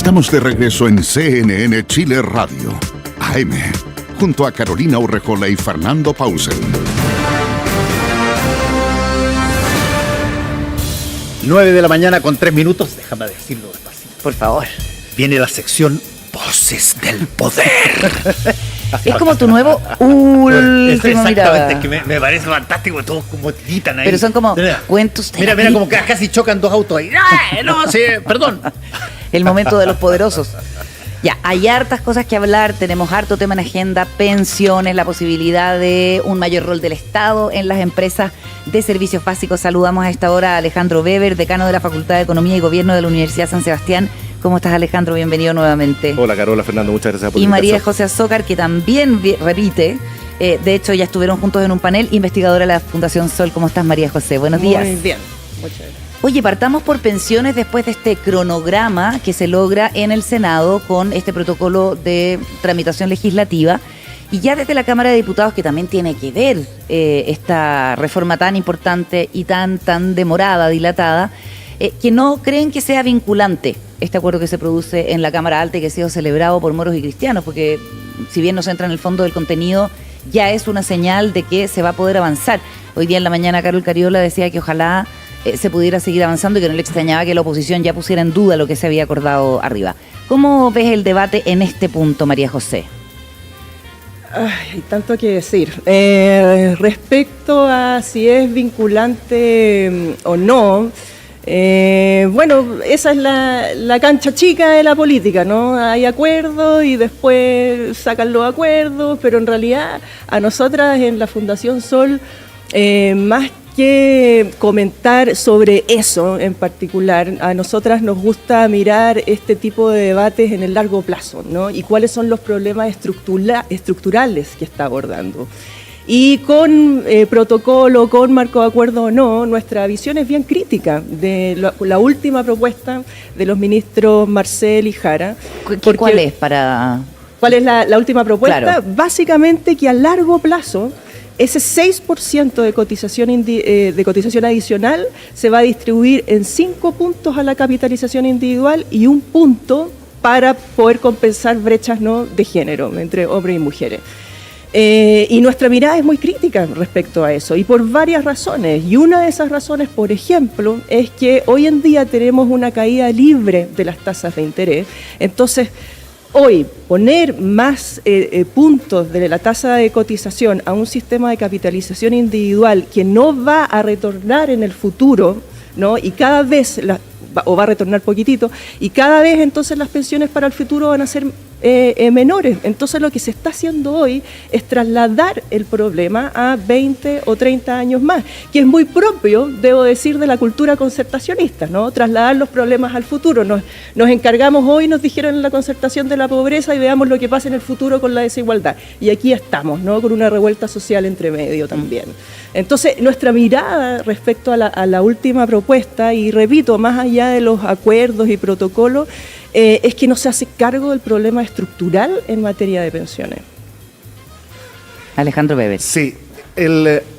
Estamos de regreso en CNN Chile Radio, AM, junto a Carolina Urrejola y Fernando Pausel. 9 de la mañana con 3 minutos, déjame decirlo despacito. Por favor. Viene la sección Voces del Poder. Es como tu nuevo último Exactamente, mirada. que me parece fantástico, todos como gritan ahí. Pero son como Mira, cuentos de Mira, la mira, como que vida. casi chocan dos autos ahí. ¡Ah! No, sí, perdón. El momento de los poderosos. Ya, hay hartas cosas que hablar, tenemos harto tema en agenda, pensiones, la posibilidad de un mayor rol del Estado en las empresas de servicios básicos. Saludamos a esta hora a Alejandro Weber, decano de la Facultad de Economía y Gobierno de la Universidad San Sebastián. ¿Cómo estás, Alejandro? Bienvenido nuevamente. Hola, Carola, Fernando, muchas gracias por la Y María invitación. José Azócar, que también repite. De hecho, ya estuvieron juntos en un panel, investigadora de la Fundación Sol. ¿Cómo estás, María José? Buenos días. Muy bien, muchas gracias. Oye, partamos por pensiones después de este cronograma que se logra en el Senado con este protocolo de tramitación legislativa. Y ya desde la Cámara de Diputados, que también tiene que ver esta reforma tan importante y tan demorada, dilatada, que no creen que sea vinculante este acuerdo que se produce en la Cámara Alta y que ha sido celebrado por moros y cristianos, porque si bien no se entra en el fondo del contenido, ya es una señal de que se va a poder avanzar. Hoy día en la mañana Carol Cariola decía que ojalá se pudiera seguir avanzando y que no le extrañaba que la oposición ya pusiera en duda lo que se había acordado arriba. ¿Cómo ves el debate en este punto, María José? Hay tanto que decir. Respecto a si es vinculante o no, bueno, esa es la cancha chica de la política, ¿no? Hay acuerdos y después sacan los acuerdos, pero en realidad a nosotras en la Fundación Sol, más que comentar sobre eso en particular, a nosotras nos gusta mirar este tipo de debates en el largo plazo, ¿no? Y cuáles son los problemas estructurales que está abordando. Y con protocolo, con marco de acuerdo o no, nuestra visión es bien crítica de la última propuesta de los ministros Marcel y Jara. ¿Cuál es para...? ¿Cuál es la última propuesta? Claro. Básicamente que a largo plazo ese 6% de cotización adicional se va a distribuir en 5 puntos a la capitalización individual y 1 punto para poder compensar brechas, ¿no?, de género entre hombres y mujeres. Y nuestra mirada es muy crítica respecto a eso, y por varias razones. Y una de esas razones, por ejemplo, es que hoy en día tenemos una caída libre de las tasas de interés. Entonces, hoy, poner más puntos de la tasa de cotización a un sistema de capitalización individual que no va a retornar en el futuro, ¿no?, y cada vez, o va a retornar poquitito, y cada vez entonces las pensiones para el futuro van a ser menores. Entonces lo que se está haciendo hoy es trasladar el problema a 20 o 30 años más, que es muy propio, debo decir, de la cultura concertacionista, ¿no? Trasladar los problemas al futuro. Nos encargamos hoy, nos dijeron en la concertación de la pobreza, y veamos lo que pasa en el futuro con la desigualdad. Y aquí estamos, ¿no?, con una revuelta social entre medio también. Entonces, nuestra mirada respecto a la última propuesta, y repito, más allá de los acuerdos y protocolos, es que no se hace cargo del problema estructural en materia de pensiones. Alejandro Weber. Sí,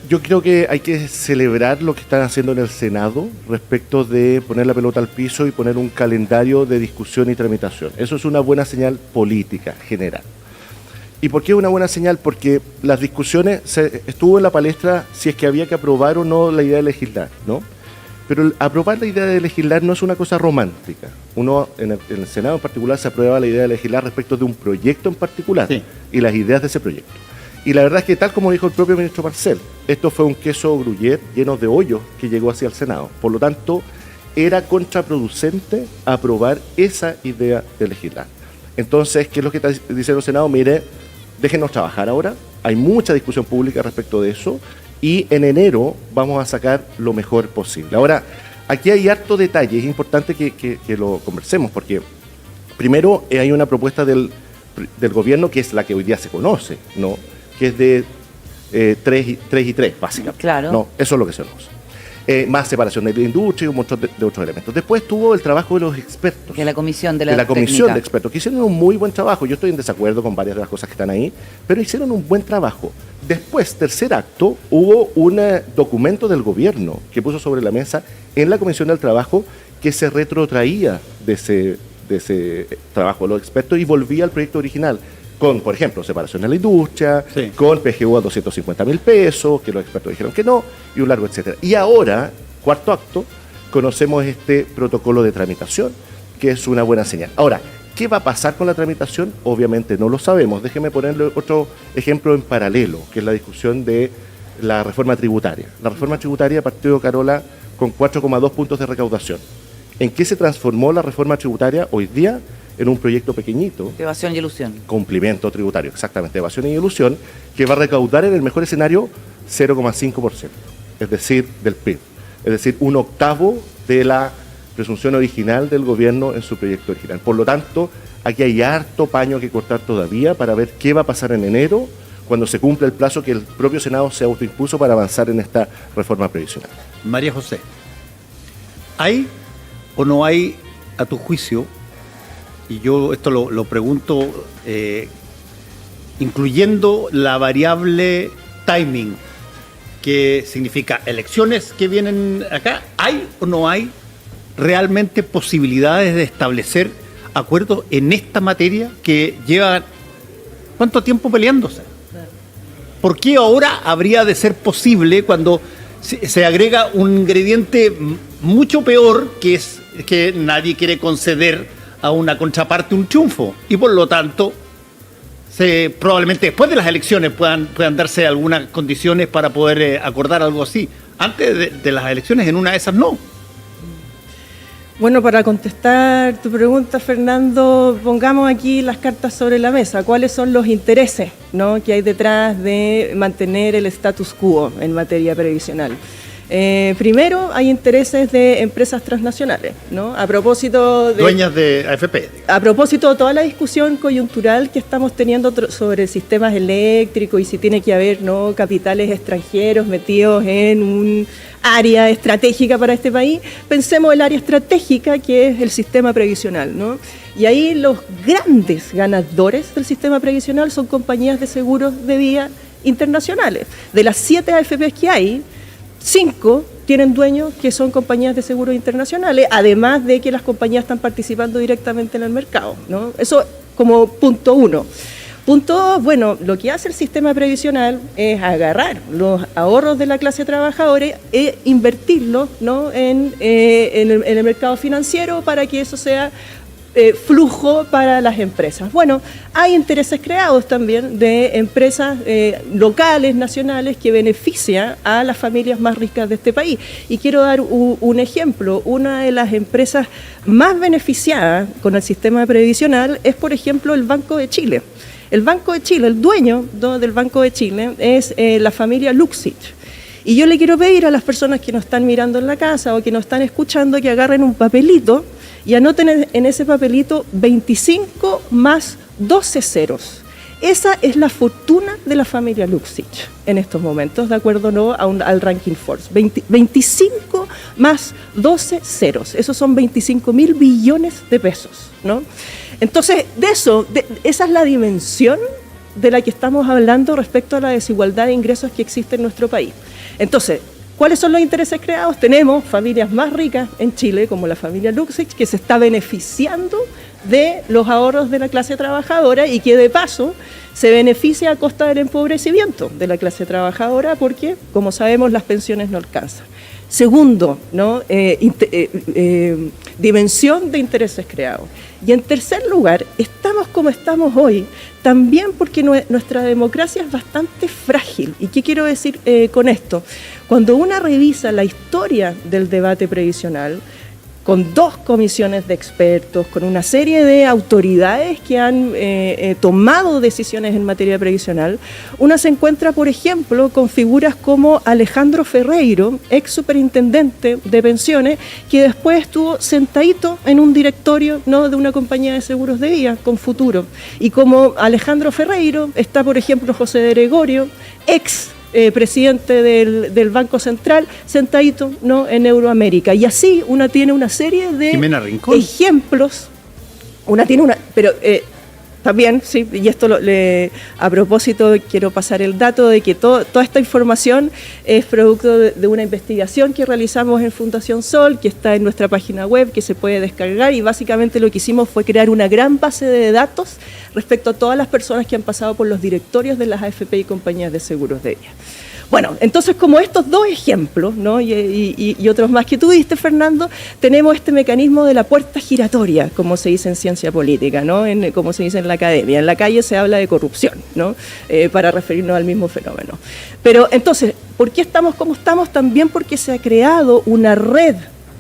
yo creo que hay que celebrar lo que están haciendo en el Senado respecto de poner la pelota al piso y poner un calendario de discusión y tramitación. Eso es una buena señal política general. ¿Y por qué una buena señal? Porque las discusiones, estuvo en la palestra si es que había que aprobar o no la idea de legislar, ¿no? Pero aprobar la idea de legislar no es una cosa romántica. Uno, en el Senado en particular, se aprueba la idea de legislar respecto de un proyecto en particular, sí, y las ideas de ese proyecto. Y la verdad es que, tal como dijo el propio ministro Marcel, esto fue un queso gruyère lleno de hoyos que llegó hacia el Senado. Por lo tanto, era contraproducente aprobar esa idea de legislar. Entonces, ¿qué es lo que está diciendo el Senado? Mire, déjenos trabajar ahora. Hay mucha discusión pública respecto de eso. Y en enero vamos a sacar lo mejor posible. Ahora, aquí hay harto detalle, es importante que lo conversemos, porque primero hay una propuesta del gobierno que es la que hoy día se conoce, ¿no?, que es de 3 y 3, básicamente. Claro. No, eso es lo que se conoce. Más separación de la industria y un montón de otros elementos. Después tuvo el trabajo de los expertos. De la comisión de la comisión de expertos, que hicieron un muy buen trabajo. Yo estoy en desacuerdo con varias de las cosas que están ahí, pero hicieron un buen trabajo. Después, tercer acto, hubo un documento del gobierno que puso sobre la mesa en la Comisión del Trabajo que se retrotraía de de ese trabajo de los expertos y volvía al proyecto original, con, por ejemplo, separación de la industria, Sí. con PGU a 250.000 pesos, que los expertos dijeron que no, y un largo etcétera. Y ahora, cuarto acto, conocemos este protocolo de tramitación, que es una buena señal. Ahora, ¿qué va a pasar con la tramitación? Obviamente no lo sabemos. Déjeme ponerle otro ejemplo en paralelo, que es la discusión de la reforma tributaria. La reforma tributaria partió, Carola, con 4,2 puntos de recaudación. ¿En qué se transformó la reforma tributaria hoy día? En un proyecto pequeñito, Evasión y elusión. cumplimiento tributario, exactamente, evasión y ilusión, que va a recaudar en el mejor escenario 0,5%, es decir, del PIB. Es decir, un octavo de la presunción original del gobierno en su proyecto original. Por lo tanto, aquí hay harto paño que cortar todavía para ver qué va a pasar en enero, cuando se cumpla el plazo que el propio Senado se autoimpuso para avanzar en esta reforma previsional. María José, ¿hay o no hay, a tu juicio, y yo esto lo pregunto incluyendo la variable timing, que significa elecciones que vienen acá, ¿hay o no hay realmente posibilidades de establecer acuerdos en esta materia que llevan cuánto tiempo peleándose? ¿Por qué ahora habría de ser posible cuando se agrega un ingrediente mucho peor, que es que nadie quiere conceder a una contraparte un triunfo? Y por lo tanto, probablemente después de las elecciones puedan darse algunas condiciones para poder acordar algo así. Antes de las elecciones, en una de esas no. Bueno, para contestar tu pregunta, Fernando, pongamos aquí las cartas sobre la mesa. ¿Cuáles son los intereses, ¿no?, que hay detrás de mantener el status quo en materia previsional? Primero, hay intereses de empresas transnacionales, ¿no? A propósito de... Dueñas de AFP. A propósito de toda la discusión coyuntural que estamos teniendo sobre sistemas eléctricos y si tiene que haber, ¿no?, capitales extranjeros metidos en un área estratégica para este país, pensemos el área estratégica que es el sistema previsional, ¿no? Y ahí los grandes ganadores del sistema previsional son compañías de seguros de vida internacionales. De las 7 AFPs que hay, 5 tienen dueños que son compañías de seguros internacionales, además de que las compañías están participando directamente en el mercado, ¿no? Eso como punto 1. Punto 2, bueno, lo que hace el sistema previsional es agarrar los ahorros de la clase trabajadora e invertirlos, ¿no?, en el mercado financiero para que eso sea flujo para las empresas. Bueno, hay intereses creados también de empresas locales, nacionales, que benefician a las familias más ricas de este país. Y quiero dar un ejemplo. Una de las empresas más beneficiadas con el sistema previsional es, por ejemplo, el Banco de Chile. El Banco de Chile, el dueño del Banco de Chile es la familia Luxich. Y yo le quiero pedir a las personas que nos están mirando en la casa o que nos están escuchando que agarren un papelito y anoten en ese papelito 25 más 12 ceros. Esa es la fortuna de la familia Luxich en estos momentos, de acuerdo, ¿no?, al ranking Forbes. 25 más 12 ceros. Esos son 25.000 billones de pesos, ¿no? Entonces, esa es la dimensión de la que estamos hablando respecto a la desigualdad de ingresos que existe en nuestro país. Entonces, ¿cuáles son los intereses creados? Tenemos familias más ricas en Chile, como la familia Luxich, que se está beneficiando de los ahorros de la clase trabajadora y que de paso se beneficia a costa del empobrecimiento de la clase trabajadora porque, como sabemos, las pensiones no alcanzan. Segundo, ¿no?, dimensión de intereses creados. Y en tercer lugar, estamos como estamos hoy, también porque nuestra democracia es bastante frágil. ¿Y qué quiero decir con esto? Cuando uno revisa la historia del debate previsional, con 2 comisiones de expertos, con una serie de autoridades que han tomado decisiones en materia previsional, uno se encuentra, por ejemplo, con figuras como Alejandro Ferreiro, ex superintendente de pensiones, que después estuvo sentadito en un directorio, ¿no?, de una compañía de seguros de vida con futuro. Y como Alejandro Ferreiro está, por ejemplo, José de Gregorio, ex presidente del Banco Central, sentadito, ¿no?, en Euroamérica. Y así una tiene una serie de ejemplos. Una tiene una... Pero También, sí, y esto a propósito quiero pasar el dato de que toda esta información es producto de una investigación que realizamos en Fundación Sol, que está en nuestra página web, que se puede descargar, y básicamente lo que hicimos fue crear una gran base de datos respecto a todas las personas que han pasado por los directorios de las AFP y compañías de seguros de vida. Bueno, entonces como estos dos ejemplos, ¿no? y otros más que tú diste, Fernando, tenemos este mecanismo de la puerta giratoria, como se dice en ciencia política, ¿no? Como se dice en la academia. En la calle se habla de corrupción, ¿no? Para referirnos al mismo fenómeno. Pero entonces, ¿por qué estamos como estamos? También porque se ha creado una red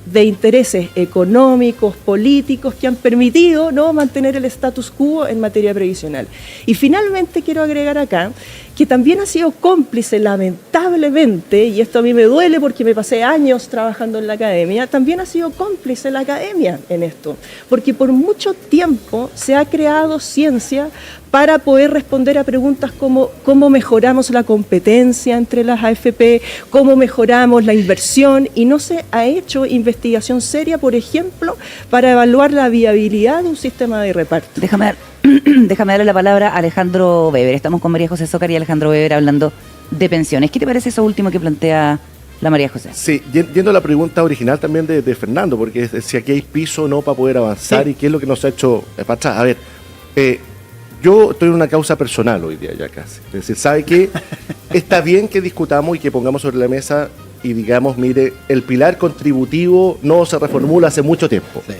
de intereses económicos, políticos, que han permitido, ¿no?, mantener el status quo en materia previsional. Y finalmente quiero agregar acá que también ha sido cómplice, lamentablemente, y esto a mí me duele porque me pasé años trabajando en la academia, también ha sido cómplice la academia en esto, porque por mucho tiempo se ha creado ciencia para poder responder a preguntas como cómo mejoramos la competencia entre las AFP, cómo mejoramos la inversión, y no se ha hecho investigación seria, por ejemplo, para evaluar la viabilidad de un sistema de reparto. Déjame darle la palabra a Alejandro Weber. Estamos con María José Zócar y Alejandro Weber hablando de pensiones. ¿Qué te parece eso último que plantea la María José? Sí, yendo a la pregunta original también de Fernando, porque es si aquí hay piso o no para poder avanzar, sí, y qué es lo que nos ha hecho para atrás. A ver, yo estoy en una causa personal hoy día ya casi. Es decir, ¿sabe qué? Está bien que discutamos y que pongamos sobre la mesa y digamos, mire, el pilar contributivo no se reformula hace mucho tiempo. Sí.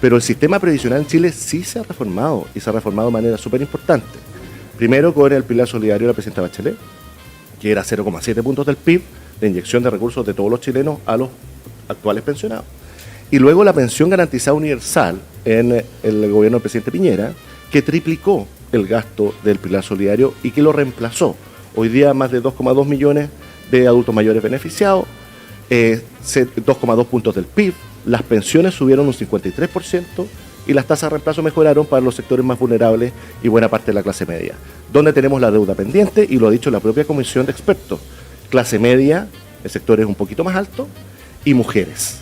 Pero el sistema previsional en Chile sí se ha reformado, y se ha reformado de manera súper importante. Primero con el pilar solidario de la presidenta Bachelet, que era 0,7 puntos del PIB, de inyección de recursos de todos los chilenos a los actuales pensionados. Y luego la pensión garantizada universal en el gobierno del presidente Piñera, que triplicó el gasto del pilar solidario y que lo reemplazó. Hoy día más de 2,2 millones de adultos mayores beneficiados, 2,2 puntos del PIB, las pensiones subieron un 53% y las tasas de reemplazo mejoraron para los sectores más vulnerables y buena parte de la clase media. Donde tenemos la deuda pendiente, y lo ha dicho la propia comisión de expertos, clase media, el sector es un poquito más alto, y mujeres.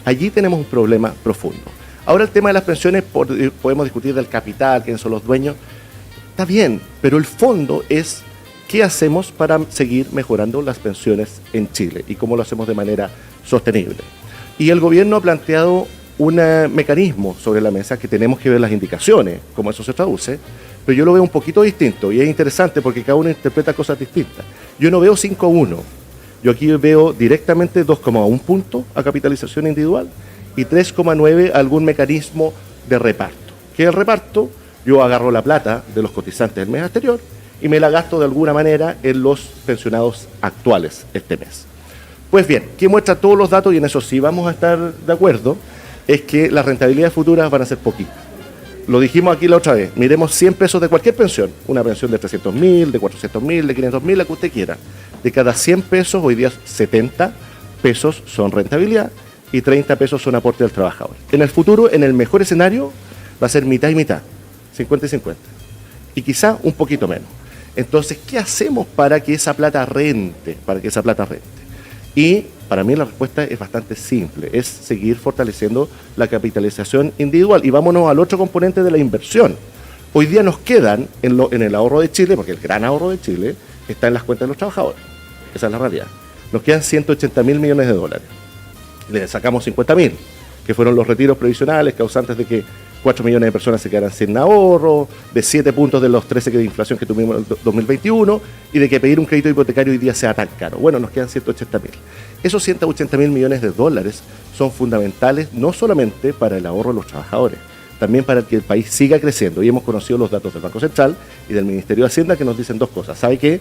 Allí tenemos un problema profundo. Ahora el tema de las pensiones, podemos discutir del capital, quiénes son los dueños, está bien, pero el fondo es qué hacemos para seguir mejorando las pensiones en Chile y cómo lo hacemos de manera sostenible. Y el gobierno ha planteado un mecanismo sobre la mesa que tenemos que ver las indicaciones, cómo eso se traduce, pero yo lo veo un poquito distinto y es interesante porque cada uno interpreta cosas distintas. Yo no veo 5-1, yo aquí veo directamente 2,1 puntos a capitalización individual y 3,9 a algún mecanismo de reparto. ¿Qué es el reparto? Yo agarro la plata de los cotizantes del mes anterior y me la gasto de alguna manera en los pensionados actuales este mes. Pues bien, ¿qué muestra todos los datos? Y en eso sí vamos a estar de acuerdo, es que las rentabilidades futuras van a ser poquitas. Lo dijimos aquí la otra vez, miremos 100 pesos de cualquier pensión, una pensión de 300.000, de 400.000, de 500.000, la que usted quiera. De cada 100 pesos, hoy día 70 pesos son rentabilidad y 30 pesos son aporte del trabajador. En el futuro, en el mejor escenario, va a ser mitad y mitad, 50 y 50. Y quizá un poquito menos. Entonces, ¿qué hacemos para que esa plata rente? Y para mí la respuesta es bastante simple, es seguir fortaleciendo la capitalización individual. Y vámonos al otro componente de la inversión. Hoy día nos quedan en el ahorro de Chile, porque el gran ahorro de Chile está en las cuentas de los trabajadores. Esa es la realidad. Nos quedan 180.000 millones de dólares. Le sacamos 50.000, que fueron los retiros previsionales causantes de que 4 millones de personas se quedaran sin ahorro, de 7 puntos de los 13 de inflación que tuvimos en el 2021 y de que pedir un crédito hipotecario hoy día sea tan caro. Bueno, nos quedan 180.000. Esos 180.000 millones de dólares son fundamentales no solamente para el ahorro de los trabajadores, también para que el país siga creciendo. Y hemos conocido los datos del Banco Central y del Ministerio de Hacienda que nos dicen dos cosas. ¿Sabe qué?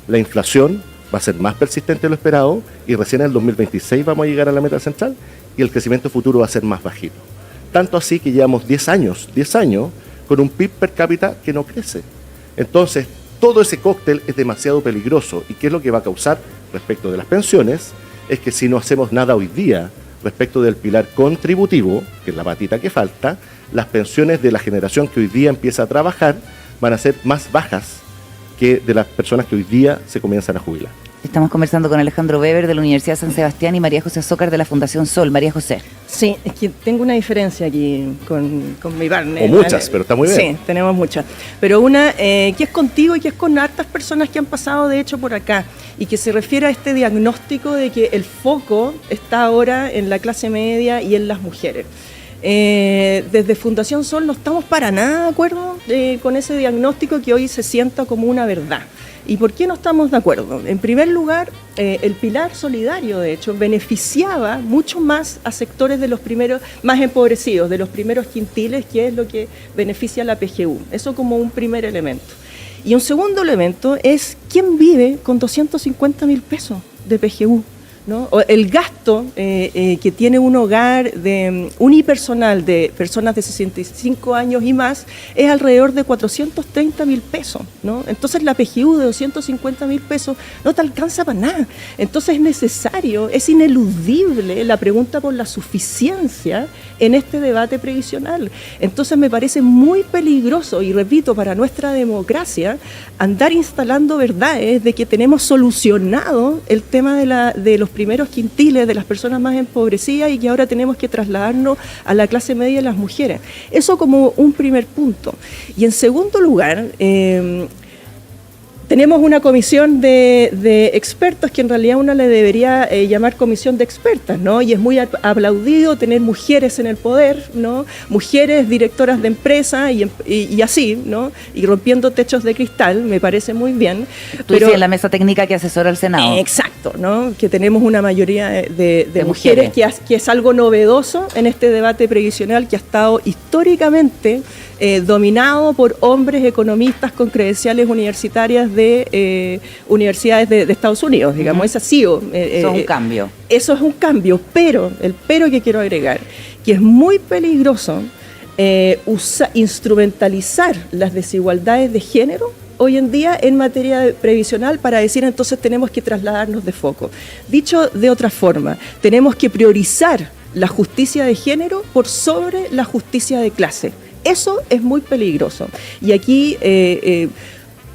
La inflación va a ser más persistente de lo esperado y recién en el 2026 vamos a llegar a la meta central y el crecimiento futuro va a ser más bajito. Tanto así que llevamos 10 años con un PIB per cápita que no crece. Entonces, todo ese cóctel es demasiado peligroso. ¿Y qué es lo que va a causar respecto de las pensiones? Es que si no hacemos nada hoy día respecto del pilar contributivo, que es la patita que falta, las pensiones de la generación que hoy día empieza a trabajar van a ser más bajas que de las personas que hoy día se comienzan a jubilar. Estamos conversando con Alejandro Weber de la Universidad San Sebastián y María José Zócar de la Fundación Sol. María José. Sí, es que tengo una diferencia aquí con mi partner. O muchas, pero está muy bien. Sí, tenemos muchas. Pero una que es contigo y que es con hartas personas que han pasado de hecho por acá y que se refiere a este diagnóstico de que el foco está ahora en la clase media y en las mujeres. Desde Fundación Sol no estamos para nada de acuerdo con ese diagnóstico que hoy se sienta como una verdad. ¿Y por qué no estamos de acuerdo? En primer lugar, el pilar solidario, de hecho, beneficiaba mucho más a sectores de los primeros, más empobrecidos, de los primeros quintiles, que es lo que beneficia a la PGU. Eso como un primer elemento. Y un segundo elemento es quién vive con 250.000 pesos de PGU, ¿no? O el gasto que tiene un hogar unipersonal de personas de 65 años y más es alrededor de 430.000 pesos, ¿no? Entonces la PGU de 250.000 pesos no te alcanza para nada. Entonces es necesario, es ineludible la pregunta por la suficiencia en este debate previsional. Entonces me parece muy peligroso, y repito, para nuestra democracia, andar instalando verdades de que tenemos solucionado el tema de los primeros quintiles, de las personas más empobrecidas, y que ahora tenemos que trasladarnos a la clase media y las mujeres. Eso como un primer punto. Y en segundo lugar, tenemos una comisión de expertos que en realidad uno le debería llamar comisión de expertas, ¿no? Y es muy aplaudido tener mujeres en el poder, ¿no? Mujeres directoras de empresas y así, ¿no? Y rompiendo techos de cristal, me parece muy bien. Tú dices en la mesa técnica que asesora al Senado. Exacto, ¿no? Que tenemos una mayoría de mujeres, que es algo novedoso en este debate previsional que ha estado históricamente dominado por hombres economistas con credenciales universitarias de universidades de Estados Unidos, digamos. Eso ha sido... Eso es un cambio. Eso es un cambio, pero el pero que quiero agregar, que es muy peligroso instrumentalizar las desigualdades de género hoy en día en materia previsional para decir entonces tenemos que trasladarnos de foco. Dicho de otra forma, tenemos que priorizar la justicia de género por sobre la justicia de clase. Eso es muy peligroso. Y aquí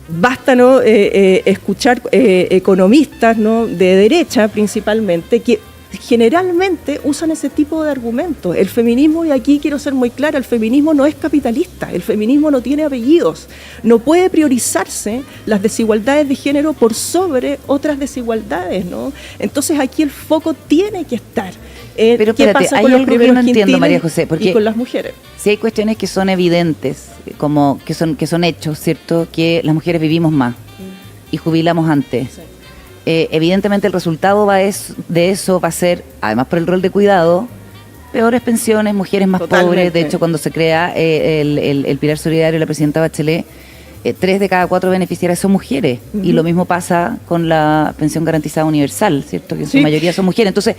basta, ¿no? Escuchar economistas, ¿no? De derecha principalmente, que generalmente usan ese tipo de argumentos. El feminismo, y aquí quiero ser muy clara, el feminismo no es capitalista, el feminismo no tiene apellidos, no puede priorizarse las desigualdades de género por sobre otras desigualdades, ¿no? Entonces aquí el foco tiene que estar en pero qué espérate, pasa hay con los algo que primeros no entiendo, quintiles María José, porque y con las mujeres. si hay cuestiones que son evidentes, como que son hechos, ¿cierto? Que las mujeres vivimos más y jubilamos antes. Sí. Evidentemente el resultado de eso va a ser, además por el rol de cuidado, peores pensiones, mujeres más Totalmente. pobres. De hecho, cuando se crea el pilar solidario de la presidenta Bachelet, 3 de cada 4 beneficiarias son mujeres. Y lo mismo pasa con la pensión garantizada universal, ¿cierto? Que en su mayoría son mujeres. Entonces,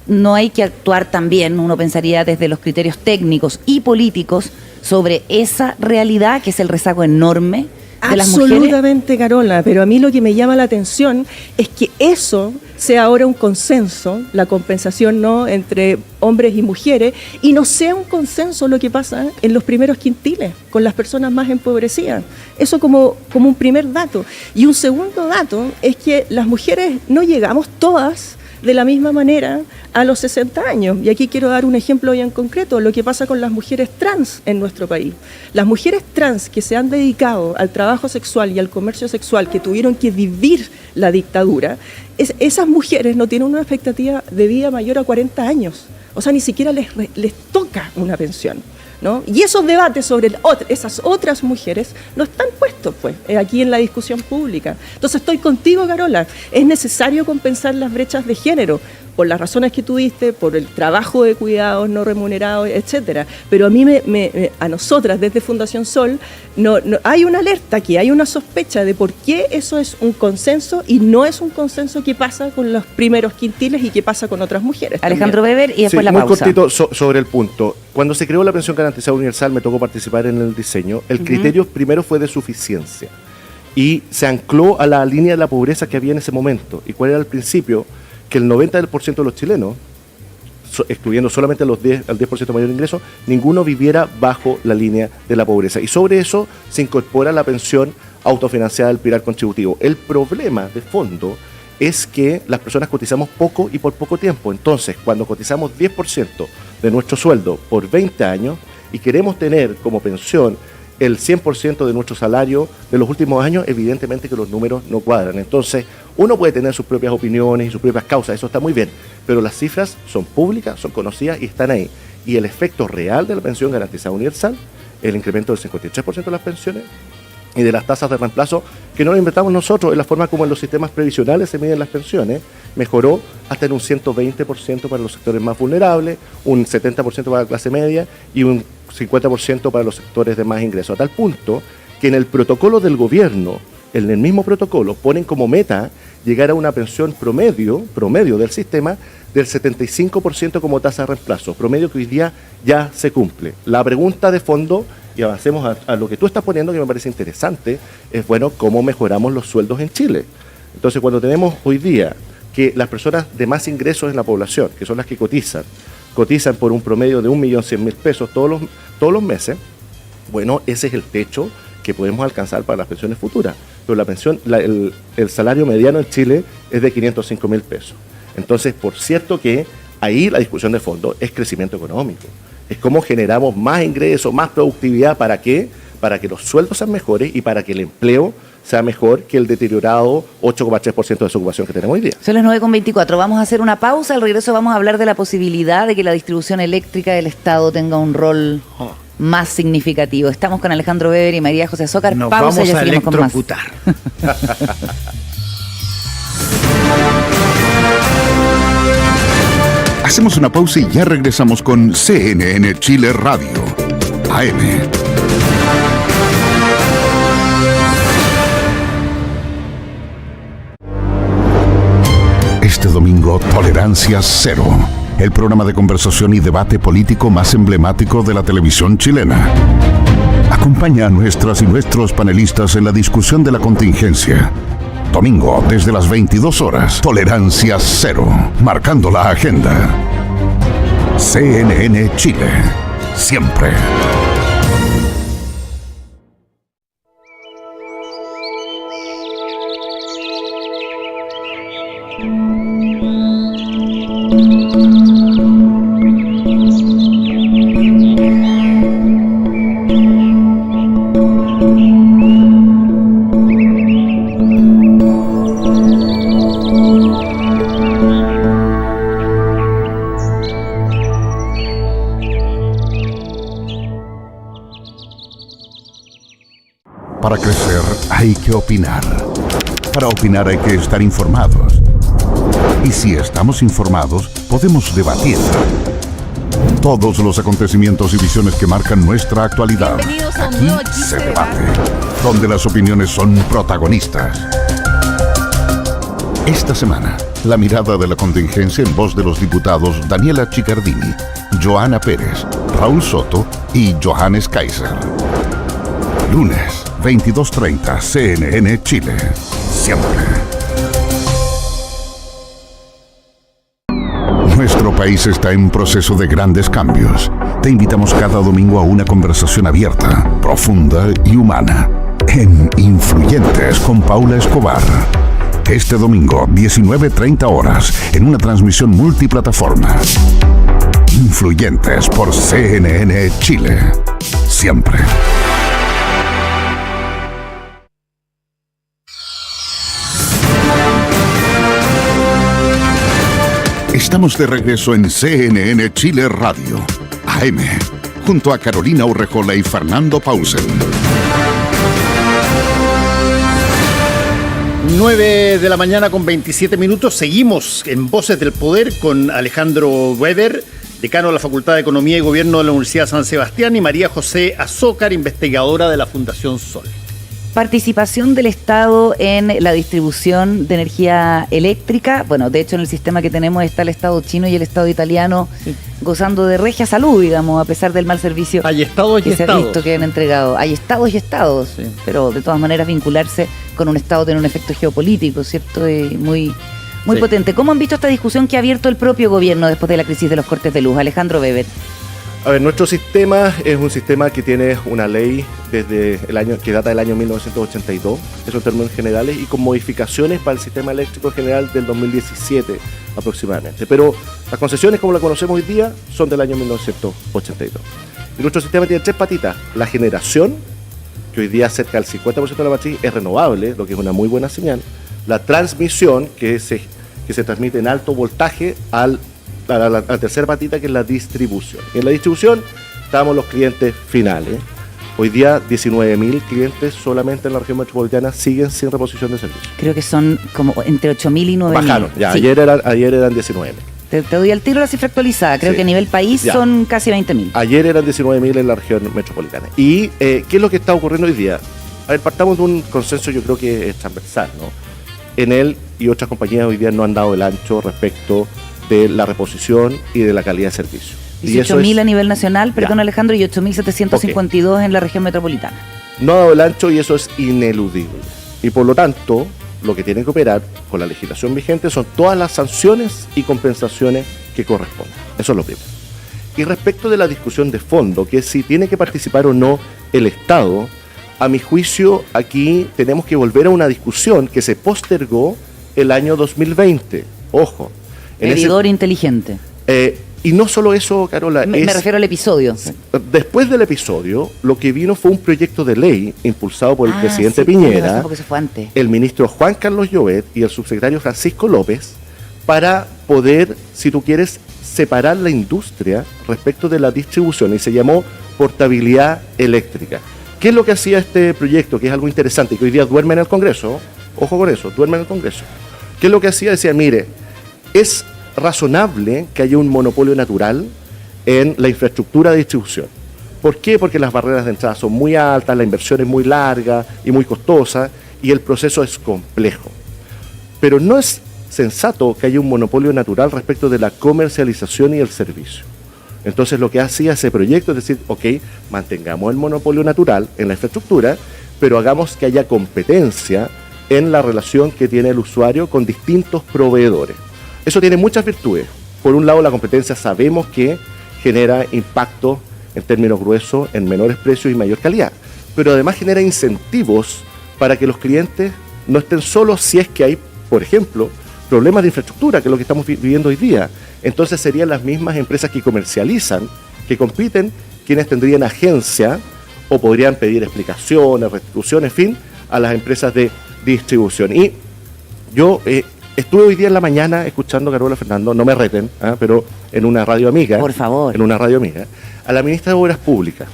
no hay que actuar también, uno pensaría, desde los criterios técnicos y políticos sobre esa realidad que es el rezago enorme de las mujeres. Absolutamente, Carola, pero a mí lo que me llama la atención es que eso sea ahora un consenso, la compensación, ¿no?, entre hombres y mujeres, y no sea un consenso lo que pasa en los primeros quintiles con las personas más empobrecidas. Eso como un primer dato. Y un segundo dato es que las mujeres no llegamos todas de la misma manera a los 60 años. Y aquí quiero dar un ejemplo bien concreto, lo que pasa con las mujeres trans en nuestro país. Las mujeres trans que se han dedicado al trabajo sexual y al comercio sexual, que tuvieron que vivir la dictadura, esas mujeres no tienen una expectativa de vida mayor a 40 años. O sea, ni siquiera les toca una pensión, ¿no? Y esos debates sobre esas otras mujeres no están puestos, pues, aquí en la discusión pública. Entonces estoy contigo, Carola, es necesario compensar las brechas de género, por las razones que tú diste, por el trabajo de cuidados no remunerados, etcétera. Pero a mí, a nosotras, desde Fundación Sol, no hay una alerta aquí, hay una sospecha de por qué eso es un consenso y no es un consenso que pasa con los primeros quintiles y que pasa con otras mujeres. Alejandro también. Weber y después la muy pausa. cortito sobre el punto. Cuando se creó la pensión garantizada universal, me tocó participar en el diseño. El criterio primero fue de suficiencia y se ancló a la línea de la pobreza que había en ese momento. ¿Y cuál era el principio? Que el 90% de los chilenos, excluyendo solamente al 10% mayor ingreso, ninguno viviera bajo la línea de la pobreza. Y sobre eso se incorpora la pensión autofinanciada del pilar contributivo. El problema de fondo es que las personas cotizamos poco y por poco tiempo. Entonces, cuando cotizamos 10% de nuestro sueldo por 20 años y queremos tener como pensión el 100% de nuestro salario de los últimos años, evidentemente que los números no cuadran. Entonces, uno puede tener sus propias opiniones y sus propias causas, eso está muy bien, pero las cifras son públicas, son conocidas y están ahí. Y el efecto real de la pensión garantizada universal, el incremento del 53% de las pensiones y de las tasas de reemplazo, que no lo inventamos nosotros, en la forma como en los sistemas previsionales se miden las pensiones, mejoró hasta en un 120% para los sectores más vulnerables, un 70% para la clase media y un 50% para los sectores de más ingresos, a tal punto que en el protocolo del gobierno, en el mismo protocolo, ponen como meta llegar a una pensión promedio del sistema del 75% como tasa de reemplazo, promedio que hoy día ya se cumple. La pregunta de fondo, y avancemos a lo que tú estás poniendo, que me parece interesante, es, bueno, ¿cómo mejoramos los sueldos en Chile? Entonces, cuando tenemos hoy día que las personas de más ingresos en la población, que son las que cotizan por un promedio de 1.100.000 pesos todos los meses, bueno, ese es el techo que podemos alcanzar para las pensiones futuras. Pero la pensión, el salario mediano en Chile es de 505.000 pesos. Entonces, por cierto que ahí la discusión de fondo es crecimiento económico. Es cómo generamos más ingresos, más productividad. ¿Para qué? Para que los sueldos sean mejores y para que el empleo sea mejor que el deteriorado 8,3% de desocupación que tenemos hoy día. Son las 9:24. Vamos a hacer una pausa. Al regreso vamos a hablar de la posibilidad de que la distribución eléctrica del Estado tenga un rol más significativo. Estamos con Alejandro Weber y María José Azócar. Nos Pausa y ya seguimos con más. Hacemos una pausa y ya regresamos con CNN Chile Radio, AM. Este domingo, Tolerancia Cero, el programa de conversación y debate político más emblemático de la televisión chilena. Acompaña a nuestras y nuestros panelistas en la discusión de la contingencia. Domingo, desde las 22 horas, Tolerancia Cero, marcando la agenda. CNN Chile, siempre. Para crecer hay que opinar. Para opinar hay que estar informados. Y si estamos informados, podemos debatir todos los acontecimientos y visiones que marcan nuestra actualidad. Aquí se debate, donde las opiniones son protagonistas. Esta semana, la mirada de la contingencia en voz de los diputados Daniela Chicardini, Joana Pérez, Raúl Soto y Johannes Kaiser. Lunes, 22:30, CNN Chile. Siempre. Nuestro país está en proceso de grandes cambios. Te invitamos cada domingo a una conversación abierta, profunda y humana. En Influyentes con Paula Escobar. Este domingo, 19:30 horas, en una transmisión multiplataforma. Influyentes por CNN Chile. Siempre. Estamos de regreso en CNN Chile Radio, AM, junto a Carolina Urrejola y Fernando Pausen. 9 de la mañana con 27 minutos. Seguimos en Voces del Poder con Alejandro Weber, decano de la Facultad de Economía y Gobierno de la Universidad San Sebastián, y María José Azócar, investigadora de la Fundación Sol. Participación del Estado en la distribución de energía eléctrica. Bueno, de hecho en el sistema que tenemos está el Estado chino y el Estado italiano gozando de regia salud, digamos, a pesar del mal servicio. Hay estados y que se ha estados. visto que han entregado. Hay estados y estados, Sí. pero de todas maneras vincularse con un Estado tiene un efecto geopolítico, ¿cierto? Y muy Sí. potente. ¿Cómo han visto esta discusión que ha abierto el propio gobierno después de la crisis de los cortes de luz? Alejandro Weber. A ver, nuestro sistema es un sistema que tiene una ley desde el año que data del año 1982, eso en términos generales, y con modificaciones para el sistema eléctrico general del 2017, aproximadamente. Pero las concesiones como las conocemos hoy día son del año 1982. Y nuestro sistema tiene 3 patitas. La generación, que hoy día cerca del 50% de la matriz es renovable, lo que es una muy buena señal. La transmisión, que se transmite en alto voltaje, a la tercera patita, que es la distribución. Y en la distribución estamos los clientes finales. Hoy día 19.000 clientes solamente en la región metropolitana siguen sin reposición de servicio. Creo que son como entre 8.000 y 9.000. Bajaron, ya, Sí. ayer eran 19.000. Te doy al tiro la cifra actualizada. Creo Sí. que a nivel país Ya. son casi 20.000. Ayer eran 19.000 en la región metropolitana. ¿Y qué es lo que está ocurriendo hoy día? A ver, partamos de un consenso, yo creo que es transversal, ¿no? Enel y otras compañías hoy día no han dado el ancho respecto de la reposición y de la calidad de servicio. Y eso 18.000 es, a nivel nacional, perdón Ya. Alejandro, y 8.752 en la región metropolitana. no ha dado el ancho y eso es ineludible. Y por lo tanto, lo que tienen que operar con la legislación vigente son todas las sanciones y compensaciones que correspondan. Eso es lo primero. Y respecto de la discusión de fondo, que es si tiene que participar o no el Estado, a mi juicio aquí tenemos que volver a una discusión que se postergó el año 2020. Ojo. Medidor inteligente. Y no solo eso, Carola. Me refiero al episodio. Después del episodio, lo que vino fue un proyecto de ley impulsado por el presidente sí, tienes razón, Piñera, porque eso fue antes. el ministro Juan Carlos Llobet y el subsecretario Francisco López, para poder, si tú quieres, separar la industria respecto de la distribución, y se llamó portabilidad eléctrica. ¿Qué es lo que hacía este proyecto? Que es algo interesante y que hoy día duerme en el Congreso. Ojo con eso, duerme en el Congreso. ¿Qué es lo que hacía? Decía, mire, es razonable que haya un monopolio natural en la infraestructura de distribución. ¿Por qué? Porque las barreras de entrada son muy altas, la inversión es muy larga y muy costosa, y el proceso es complejo. Pero no es sensato que haya un monopolio natural respecto de la comercialización y el servicio. Entonces lo que hacía ese proyecto es decir, ok, mantengamos el monopolio natural en la infraestructura, pero hagamos que haya competencia en la relación que tiene el usuario con distintos proveedores. Eso tiene muchas virtudes. Por un lado, la competencia sabemos que genera impacto en términos gruesos en menores precios y mayor calidad, pero además genera incentivos para que los clientes no estén solos si es que hay, por ejemplo, problemas de infraestructura, que es lo que estamos viviendo hoy día. Entonces serían las mismas empresas que comercializan, que compiten, quienes tendrían agencia o podrían pedir explicaciones, restituciones, en fin, a las empresas de distribución. Y yo estuve hoy día en la mañana escuchando a Carola Fernando, no me reten, pero en una radio amiga. Por favor. En una radio amiga, a la ministra de Obras Públicas.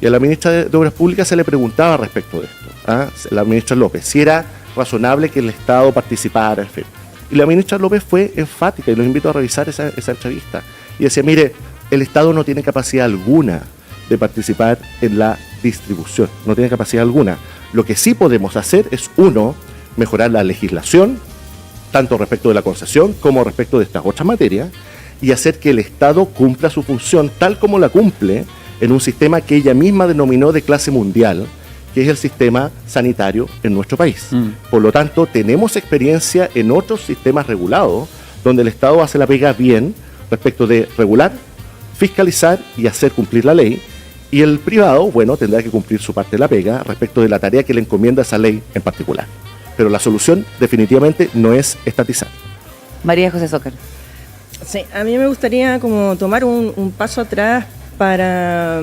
Y a la ministra de Obras Públicas se le preguntaba respecto de esto, la ministra López, si era razonable que el Estado participara, en fin. Y la ministra López fue enfática, y los invito a revisar esa entrevista. Y decía, mire, el Estado no tiene capacidad alguna de participar en la distribución, no tiene capacidad alguna. Lo que sí podemos hacer es, uno, mejorar la legislación, tanto respecto de la concesión como respecto de estas otras materias, y hacer que el Estado cumpla su función tal como la cumple en un sistema que ella misma denominó de clase mundial, que es el sistema sanitario en nuestro país. Por lo tanto, tenemos experiencia en otros sistemas regulados, donde el Estado hace la pega bien respecto de regular, fiscalizar y hacer cumplir la ley, y el privado, bueno, tendrá que cumplir su parte de la pega respecto de la tarea que le encomienda esa ley en particular. Pero la solución definitivamente no es estatizar. María José Zócar. Sí, a mí me gustaría como tomar un paso atrás para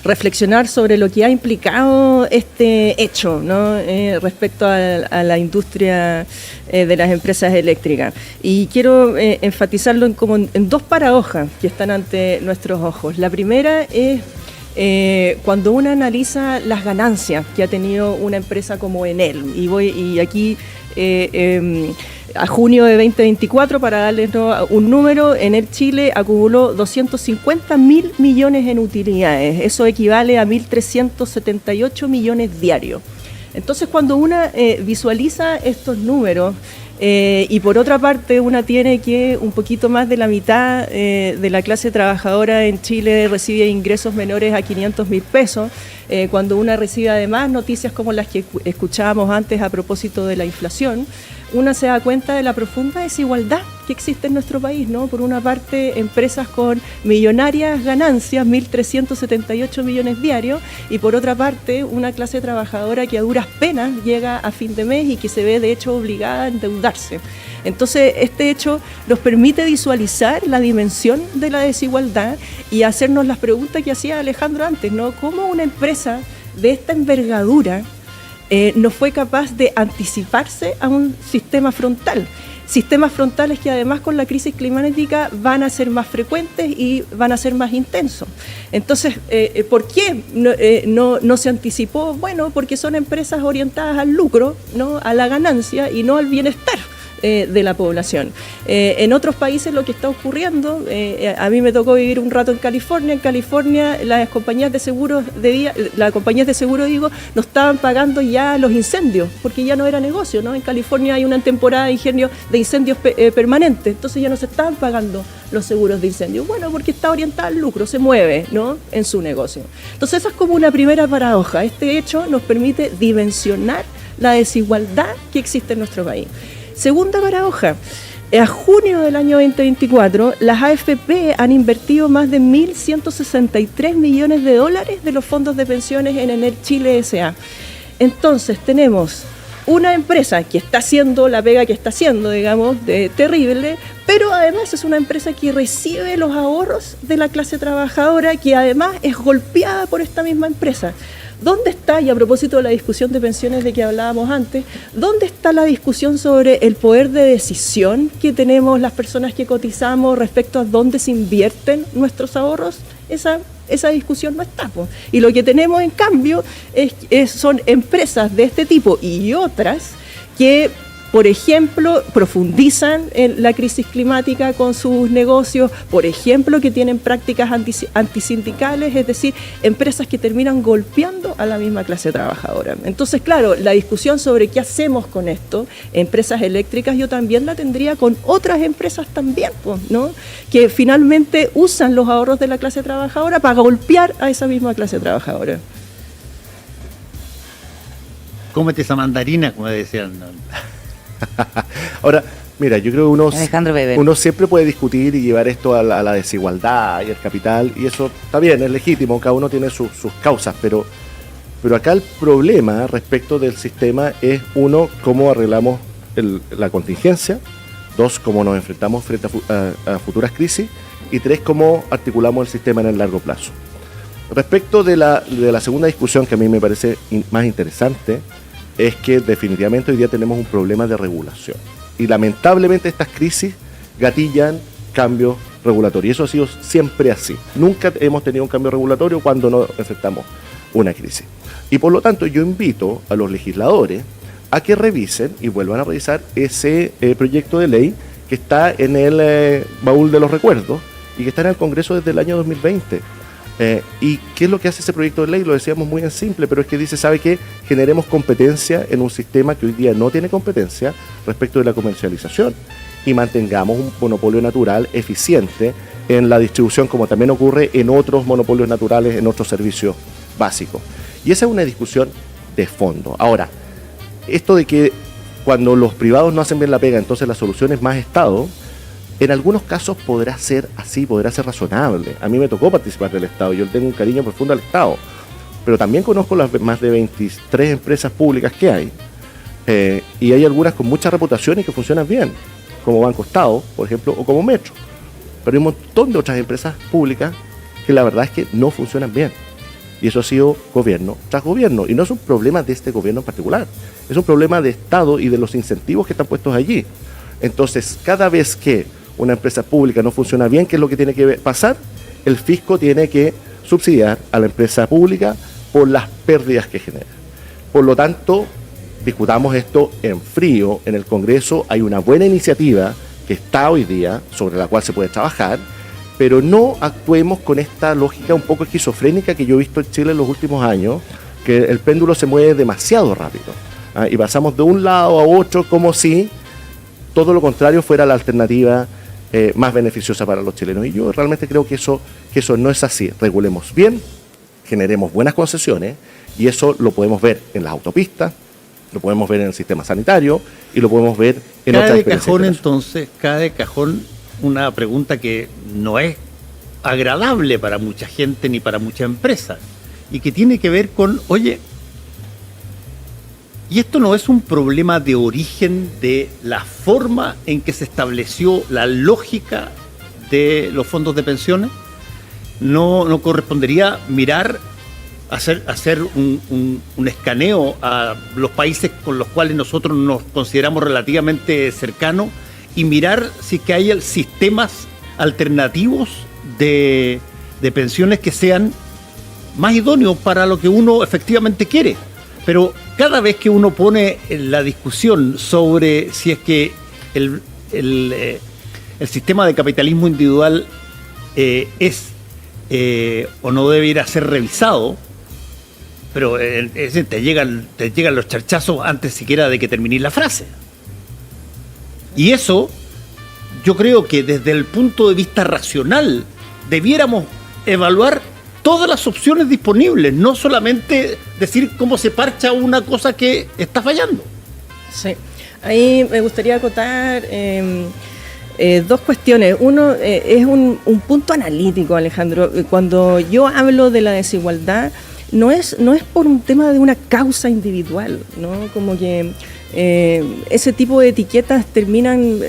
reflexionar sobre lo que ha implicado este hecho, ¿no? Respecto a la industria de las empresas eléctricas. Y quiero enfatizarlo en dos paradojas que están ante nuestros ojos. La primera es cuando uno analiza las ganancias que ha tenido una empresa como Enel, y aquí a junio de 2024, para darles un número, Enel Chile acumuló 250.000 millones en utilidades. Eso equivale a 1.378 millones diarios. Entonces, cuando uno visualiza estos números, y por otra parte una tiene que un poquito más de la mitad de la clase trabajadora en Chile recibe ingresos menores a 500.000 pesos, cuando una recibe además noticias como las que escuchábamos antes a propósito de la inflación, una se da cuenta de la profunda desigualdad que existe en nuestro país, ¿no? Por una parte, empresas con millonarias ganancias, 1.378 millones diarios, y por otra parte, una clase trabajadora que a duras penas llega a fin de mes y que se ve de hecho obligada a endeudarse. Entonces, este hecho nos permite visualizar la dimensión de la desigualdad y hacernos las preguntas que hacía Alejandro antes, ¿no? ¿Cómo una empresa de esta envergadura no fue capaz de anticiparse a un sistema frontal? Sistemas frontales que además con la crisis climática van a ser más frecuentes y van a ser más intensos. Entonces, ¿por qué no se anticipó? Bueno, porque son empresas orientadas al lucro, ¿no? A la ganancia y no al bienestar de la población. En otros países lo que está ocurriendo, a mí me tocó vivir un rato en California. En California las compañías de seguros no estaban pagando ya los incendios, porque ya no era negocio, ¿no? En California hay una temporada de incendios permanentes, entonces ya no se estaban pagando los seguros de incendios. Bueno, porque está orientada al lucro, se mueve, ¿no? En su negocio. Entonces esa es como una primera paradoja. Este hecho nos permite dimensionar la desigualdad que existe en nuestro país. Segunda paradoja, a junio del año 2024, las AFP han invertido más de 1.163 millones de dólares de los fondos de pensiones en Enel Chile S.A. Entonces tenemos una empresa que está haciendo la pega que está haciendo, digamos, terrible, pero además es una empresa que recibe los ahorros de la clase trabajadora, que además es golpeada por esta misma empresa. ¿Dónde está, y a propósito de la discusión de pensiones de que hablábamos antes, dónde está la discusión sobre el poder de decisión que tenemos las personas que cotizamos respecto a dónde se invierten nuestros ahorros? Esa discusión no está, pues. Y lo que tenemos en cambio son empresas de este tipo y otras que, por ejemplo, profundizan en la crisis climática con sus negocios, por ejemplo, que tienen prácticas antisindicales, es decir, empresas que terminan golpeando a la misma clase trabajadora. Entonces, claro, la discusión sobre qué hacemos con esto, empresas eléctricas, yo también la tendría con otras empresas también, ¿no? Que finalmente usan los ahorros de la clase trabajadora para golpear a esa misma clase trabajadora. Cómete esa mandarina, como decían, ¿no? Ahora, mira, yo creo que uno siempre puede discutir y llevar esto a la desigualdad y el capital, y eso está bien, es legítimo, cada uno tiene sus causas, pero acá el problema respecto del sistema es, uno, cómo arreglamos la contingencia, dos, cómo nos enfrentamos frente a futuras crisis, y tres, cómo articulamos el sistema en el largo plazo. Respecto de la segunda discusión, que a mí me parece más interesante, es que definitivamente hoy día tenemos un problema de regulación. Y lamentablemente estas crisis gatillan cambios regulatorios. Y eso ha sido siempre así. Nunca hemos tenido un cambio regulatorio cuando nos enfrentamos una crisis. Y por lo tanto yo invito a los legisladores a que revisen y vuelvan a revisar ese proyecto de ley que está en el baúl de los recuerdos y que está en el Congreso desde el año 2020. ¿Y qué es lo que hace ese proyecto de ley? Lo decíamos muy en simple, pero es que dice, ¿sabe qué? Generemos competencia en un sistema que hoy día no tiene competencia respecto de la comercialización y mantengamos un monopolio natural eficiente en la distribución, como también ocurre en otros monopolios naturales, en otros servicios básicos. Y esa es una discusión de fondo. Ahora, esto de que cuando los privados no hacen bien la pega, entonces la solución es más Estado, en algunos casos podrá ser así, podrá ser razonable. A mí me tocó participar del Estado, yo tengo un cariño profundo al Estado, pero también conozco las más de 23 empresas públicas que hay, y hay algunas con mucha reputación y que funcionan bien, como Banco Estado, por ejemplo, o como Metro. Pero hay un montón de otras empresas públicas que la verdad es que no funcionan bien. Y eso ha sido gobierno tras gobierno. Y no es un problema de este gobierno en particular, es un problema de Estado y de los incentivos que están puestos allí. Entonces, cada vez que una empresa pública no funciona bien, ¿qué es lo que tiene que pasar? El fisco tiene que subsidiar a la empresa pública por las pérdidas que genera. Por lo tanto, discutamos esto en frío en el Congreso. Hay una buena iniciativa que está hoy día, sobre la cual se puede trabajar, pero no actuemos con esta lógica un poco esquizofrénica que yo he visto en Chile en los últimos años, que el péndulo se mueve demasiado rápido, y pasamos de un lado a otro como si todo lo contrario fuera la alternativa más beneficiosa para los chilenos. Y yo realmente creo que eso no es así. Regulemos bien, generemos buenas concesiones, y eso lo podemos ver en las autopistas, Lo podemos ver en el sistema sanitario y lo podemos ver en Cada otras de experiencias cajón, internacionales. entonces, cada de cajón, una pregunta que no es agradable para mucha gente ni para mucha empresa y que tiene que ver con, oye, ¿y esto no es un problema de origen de la forma en que se estableció la lógica de los fondos de pensiones? ¿No correspondería mirar, hacer un escaneo a los países con los cuales nosotros nos consideramos relativamente cercanos y mirar si es que hay sistemas alternativos de pensiones que sean más idóneos para lo que uno efectivamente quiere? Pero cada vez que uno pone en la discusión sobre si es que el sistema de capitalismo individual es o no debiera ser revisado, pero te llegan los charchazos antes siquiera de que termine la frase. Y eso, yo creo que desde el punto de vista racional debiéramos evaluar todas las opciones disponibles, no solamente decir cómo se parcha una cosa que está fallando. Sí, ahí me gustaría acotar dos cuestiones. Uno es un punto analítico, Alejandro. Cuando yo hablo de la desigualdad, no es por un tema de una causa individual, ¿no? Como que ese tipo de etiquetas terminan,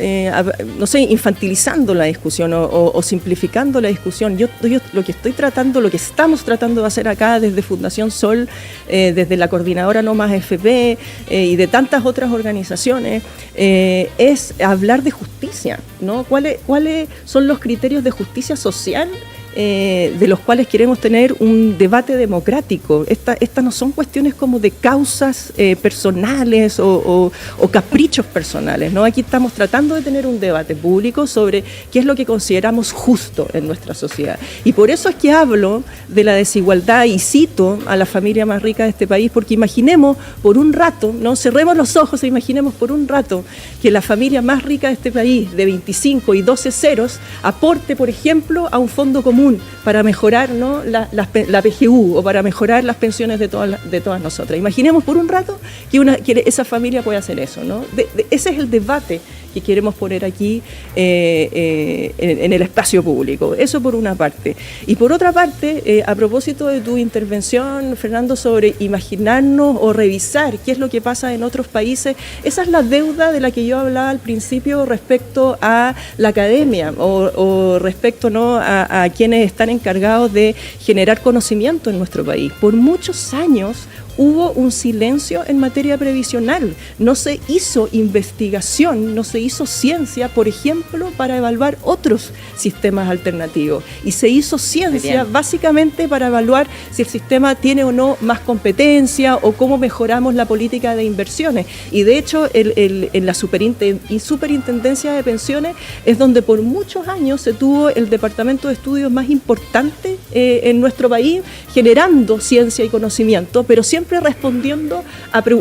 no sé, infantilizando la discusión o simplificando la discusión. Yo lo que estamos tratando de hacer acá desde Fundación Sol, desde la coordinadora No Más FP y de tantas otras organizaciones, es hablar de justicia, ¿no? ¿Cuáles son los criterios de justicia social de los cuales queremos tener un debate democrático? Estas no son cuestiones como de causas personales o caprichos personales, ¿no? Aquí estamos tratando de tener un debate público sobre qué es lo que consideramos justo en nuestra sociedad. Y por eso es que hablo de la desigualdad y cito a la familia más rica de este país, porque imaginemos por un rato, ¿no? Cerremos los ojos e imaginemos por un rato que la familia más rica de este país, de 25 y 12 ceros, aporte, por ejemplo, a un fondo común para mejorar, ¿no? la PGU o para mejorar las pensiones de todas nosotras. Imaginemos por un rato que esa familia puede hacer eso, ¿no? Ese es el debate que queremos poner aquí en el espacio público. Eso por una parte. Y por otra parte, a propósito de tu intervención, Fernando, sobre imaginarnos o revisar qué es lo que pasa en otros países, esa es la deuda de la que yo hablaba al principio respecto a la academia o respecto, ¿no?, a quienes están encargados de generar conocimiento en nuestro país. Por muchos años hubo un silencio en materia previsional. No se hizo investigación, no se hizo ciencia, por ejemplo, para evaluar otros sistemas alternativos. Y se hizo ciencia básicamente para evaluar si el sistema tiene o no más competencia o cómo mejoramos la política de inversiones. Y de hecho, en la superintendencia de pensiones es donde por muchos años se tuvo el departamento de estudios más importante en nuestro país, generando ciencia y conocimiento, pero siempre respondiendo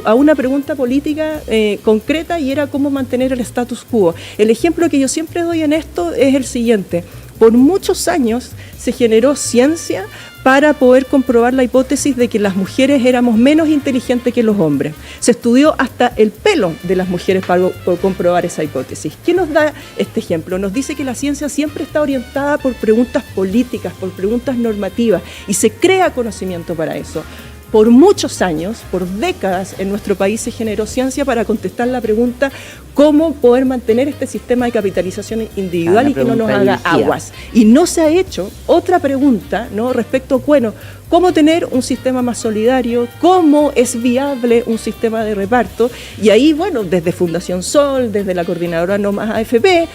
a una pregunta política concreta, y era cómo mantener el status quo. El ejemplo que yo siempre doy en esto es el siguiente. Por muchos años se generó ciencia para poder comprobar la hipótesis de que las mujeres éramos menos inteligentes que los hombres. Se estudió hasta el pelo de las mujeres para comprobar esa hipótesis. ¿Qué nos da este ejemplo? Nos dice que la ciencia siempre está orientada por preguntas políticas, por preguntas normativas, y se crea conocimiento para eso. Por muchos años, por décadas, en nuestro país se generó ciencia para contestar la pregunta cómo poder mantener este sistema de capitalización individual y que no nos haga aguas. Y no se ha hecho otra pregunta, ¿no?, respecto, bueno, cómo tener un sistema más solidario, cómo es viable un sistema de reparto. Y ahí, bueno, desde Fundación Sol, desde la coordinadora No Más AFP,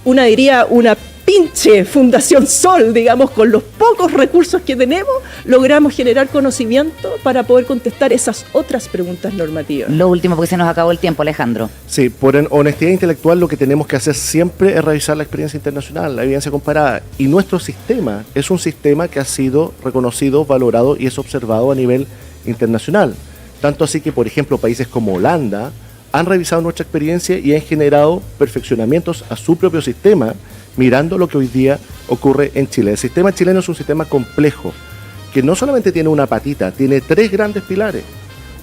una pinche Fundación Sol, digamos, con los pocos recursos que tenemos, logramos generar conocimiento para poder contestar esas otras preguntas normativas. Lo último, porque se nos acabó el tiempo, Alejandro. Sí, por honestidad intelectual lo que tenemos que hacer siempre es revisar la experiencia internacional, la evidencia comparada. Y nuestro sistema es un sistema que ha sido reconocido, valorado y es observado a nivel internacional. Tanto así que, por ejemplo, países como Holanda han revisado nuestra experiencia y han generado perfeccionamientos a su propio sistema, mirando lo que hoy día ocurre en Chile. El sistema chileno es un sistema complejo, que no solamente tiene una patita, tiene tres grandes pilares.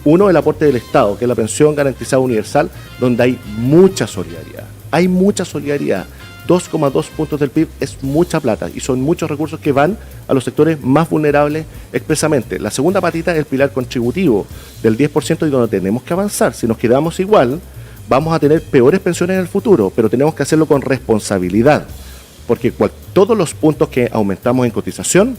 Uno, el aporte del Estado, que es la pensión garantizada universal, donde hay mucha solidaridad. Hay mucha solidaridad. 2,2 puntos del PIB es mucha plata y son muchos recursos que van a los sectores más vulnerables expresamente. La segunda patita es el pilar contributivo del 10% y donde tenemos que avanzar. Si nos quedamos igual, vamos a tener peores pensiones en el futuro, pero tenemos que hacerlo con responsabilidad, porque todos los puntos que aumentamos en cotización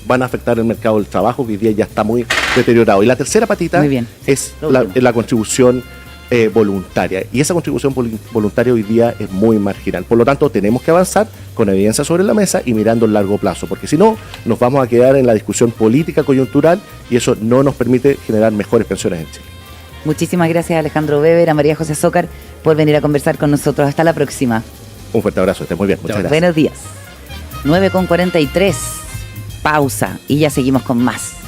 van a afectar el mercado del trabajo, que hoy día ya está muy deteriorado. Y la tercera patita es la contribución voluntaria. Y esa contribución voluntaria hoy día es muy marginal. Por lo tanto, tenemos que avanzar con evidencia sobre la mesa y mirando el largo plazo, porque si no, nos vamos a quedar en la discusión política coyuntural y eso no nos permite generar mejores pensiones en Chile. Muchísimas gracias, Alejandro Weber, a María José Zócar, por venir a conversar con nosotros. Hasta la próxima. Un fuerte abrazo, esté muy bien. Muchas gracias. Buenos días. 9:43. Pausa y ya seguimos con más.